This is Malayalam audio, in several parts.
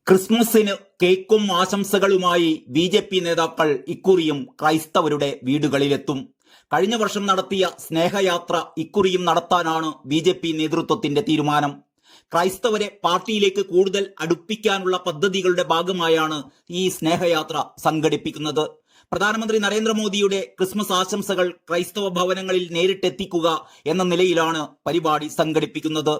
ക്രിസ്മസിന് കേക്കും ആശംസകളുമായി ബി.ജെ.പി. നേതാക്കൾ ഇക്കുറിയും ക്രൈസ്തവരുടെ വീടുകളിലെത്തും. കഴിഞ്ഞ വർഷം നടത്തിയ സ്നേഹയാത്ര ഇക്കുറിയും നടത്താനാണ് ബി.ജെ.പി. നേതൃത്വത്തിന്റെ തീരുമാനം. ക്രൈസ്തവരെ പാർട്ടിയിലേക്ക് കൂടുതൽ അടുപ്പിക്കാനുള്ള പദ്ധതികളുടെ ഭാഗമായാണ് ഈ സ്നേഹയാത്ര സംഘടിപ്പിക്കുന്നത്. പ്രധാനമന്ത്രി നരേന്ദ്രമോദിയുടെ ക്രിസ്മസ് ആശംസകൾ ക്രൈസ്തവ ഭവനങ്ങളിൽ നേരിട്ടെത്തിക്കുക എന്ന നിലയിലാണ് പരിപാടി സംഘടിപ്പിക്കുന്നത്.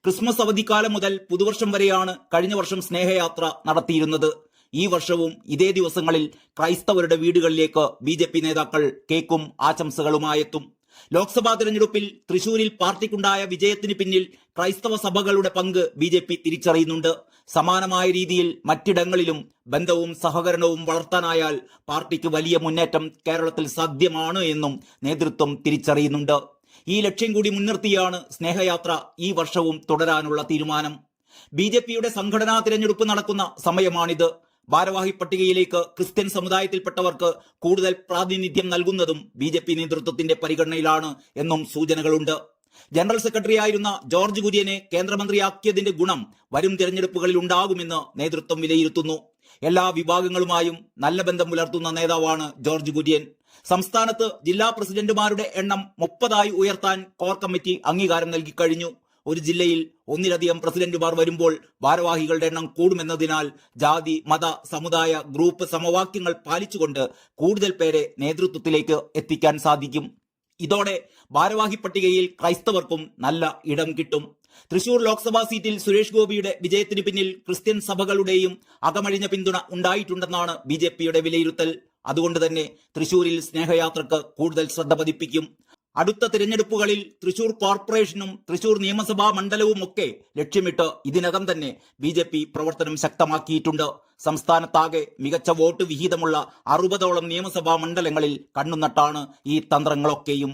ക്രിസ്മസ് അവധിക്കാലം മുതൽ പുതുവർഷം വരെയാണ് കഴിഞ്ഞ വർഷം സ്നേഹയാത്ര നടത്തിയിരുന്നത്. ഈ വർഷവും ഇതേ ദിവസങ്ങളിൽ ക്രൈസ്തവരുടെ വീടുകളിലേക്ക് ബി.ജെ.പി. നേതാക്കൾ കേക്കും ആശംസകളുമായെത്തും. ലോക്സഭാ തിരഞ്ഞെടുപ്പിൽ തൃശൂരിൽ പാർട്ടിക്കുണ്ടായ വിജയത്തിന് പിന്നിൽ ക്രൈസ്തവ സഭകളുടെ പങ്ക് ബി.ജെ.പി. തിരിച്ചറിയുന്നുണ്ട്. സമാനമായ രീതിയിൽ മറ്റിടങ്ങളിലും ബന്ധവും സഹകരണവും വളർത്താനായാൽ പാർട്ടിക്ക് വലിയ മുന്നേറ്റം കേരളത്തിൽ സാധ്യമാണ് എന്നും നേതൃത്വം തിരിച്ചറിയുന്നുണ്ട്. ഈ ലക്ഷ്യം കൂടി മുൻനിർത്തിയാണ് സ്നേഹയാത്ര ഈ വർഷവും തുടരാനുള്ള തീരുമാനം. ബി.ജെ.പിയുടെ സംഘടനാ തിരഞ്ഞെടുപ്പ് നടക്കുന്ന സമയമാണിത്. ഭാരവാഹി പട്ടികയിലേക്ക് ക്രിസ്ത്യൻ സമുദായത്തിൽപ്പെട്ടവർക്ക് കൂടുതൽ പ്രാതിനിധ്യം നൽകുന്നതും ബി.ജെ.പി. നേതൃത്വത്തിന്റെ പരിഗണനയിലാണ് എന്നും സൂചനകളുണ്ട്. ജനറൽ സെക്രട്ടറിയായിരുന്ന ജോർജ് കുര്യനെ കേന്ദ്രമന്ത്രിയാക്കിയതിന്റെ ഗുണം വരും തിരഞ്ഞെടുപ്പുകളിൽ ഉണ്ടാകുമെന്ന് നേതൃത്വം വിലയിരുത്തുന്നു. എല്ലാ വിഭാഗങ്ങളുമായും നല്ല ബന്ധം പുലർത്തുന്ന നേതാവാണ് ജോർജ് കുര്യൻ. സംസ്ഥാനത്ത് ജില്ലാ പ്രസിഡന്റുമാരുടെ എണ്ണം 30 ഉയർത്താൻ കോർ കമ്മിറ്റി അംഗീകാരം നൽകിക്കഴിഞ്ഞു. ഒരു ജില്ലയിൽ ഒന്നിലധികം പ്രസിഡന്റുമാർ വരുമ്പോൾ ഭാരവാഹികളുടെ എണ്ണം കൂടുമെന്നതിനാൽ ജാതി, മത, സമുദായ, ഗ്രൂപ്പ് സമവാക്യങ്ങൾ പാലിച്ചുകൊണ്ട് കൂടുതൽ പേരെ നേതൃത്വത്തിലേക്ക് എത്തിക്കാൻ സാധിക്കും. ഇതോടെ ഭാരവാഹി പട്ടികയിൽ ക്രൈസ്തവർക്കും നല്ല ഇടം കിട്ടും. തൃശൂർ ലോക്സഭാ സീറ്റിൽ സുരേഷ് ഗോപിയുടെ വിജയത്തിന് പിന്നിൽ ക്രിസ്ത്യൻ സഭകളുടെയും അകമഴിഞ്ഞ പിന്തുണ ഉണ്ടായിട്ടുണ്ടെന്നാണ് ബി.ജെ.പിയുടെ വിലയിരുത്തൽ. അതുകൊണ്ട് തന്നെ തൃശൂരിൽ സ്നേഹയാത്രക്ക് കൂടുതൽ ശ്രദ്ധ പതിപ്പിക്കും. അടുത്ത തിരഞ്ഞെടുപ്പുകളിൽ തൃശൂർ കോർപ്പറേഷനും തൃശൂർ നിയമസഭാ മണ്ഡലവും ഒക്കെ ലക്ഷ്യമിട്ട് ഇതിനകം തന്നെ ബി.ജെ.പി. പ്രവർത്തനം ശക്തമാക്കിയിട്ടുണ്ട്. സംസ്ഥാനത്താകെ മികച്ച വോട്ട് വിഹിതമുള്ള 60ഓളം നിയമസഭാ മണ്ഡലങ്ങളിൽ കണ്ണുനട്ടാണ് ഈ തന്ത്രങ്ങളൊക്കെയും.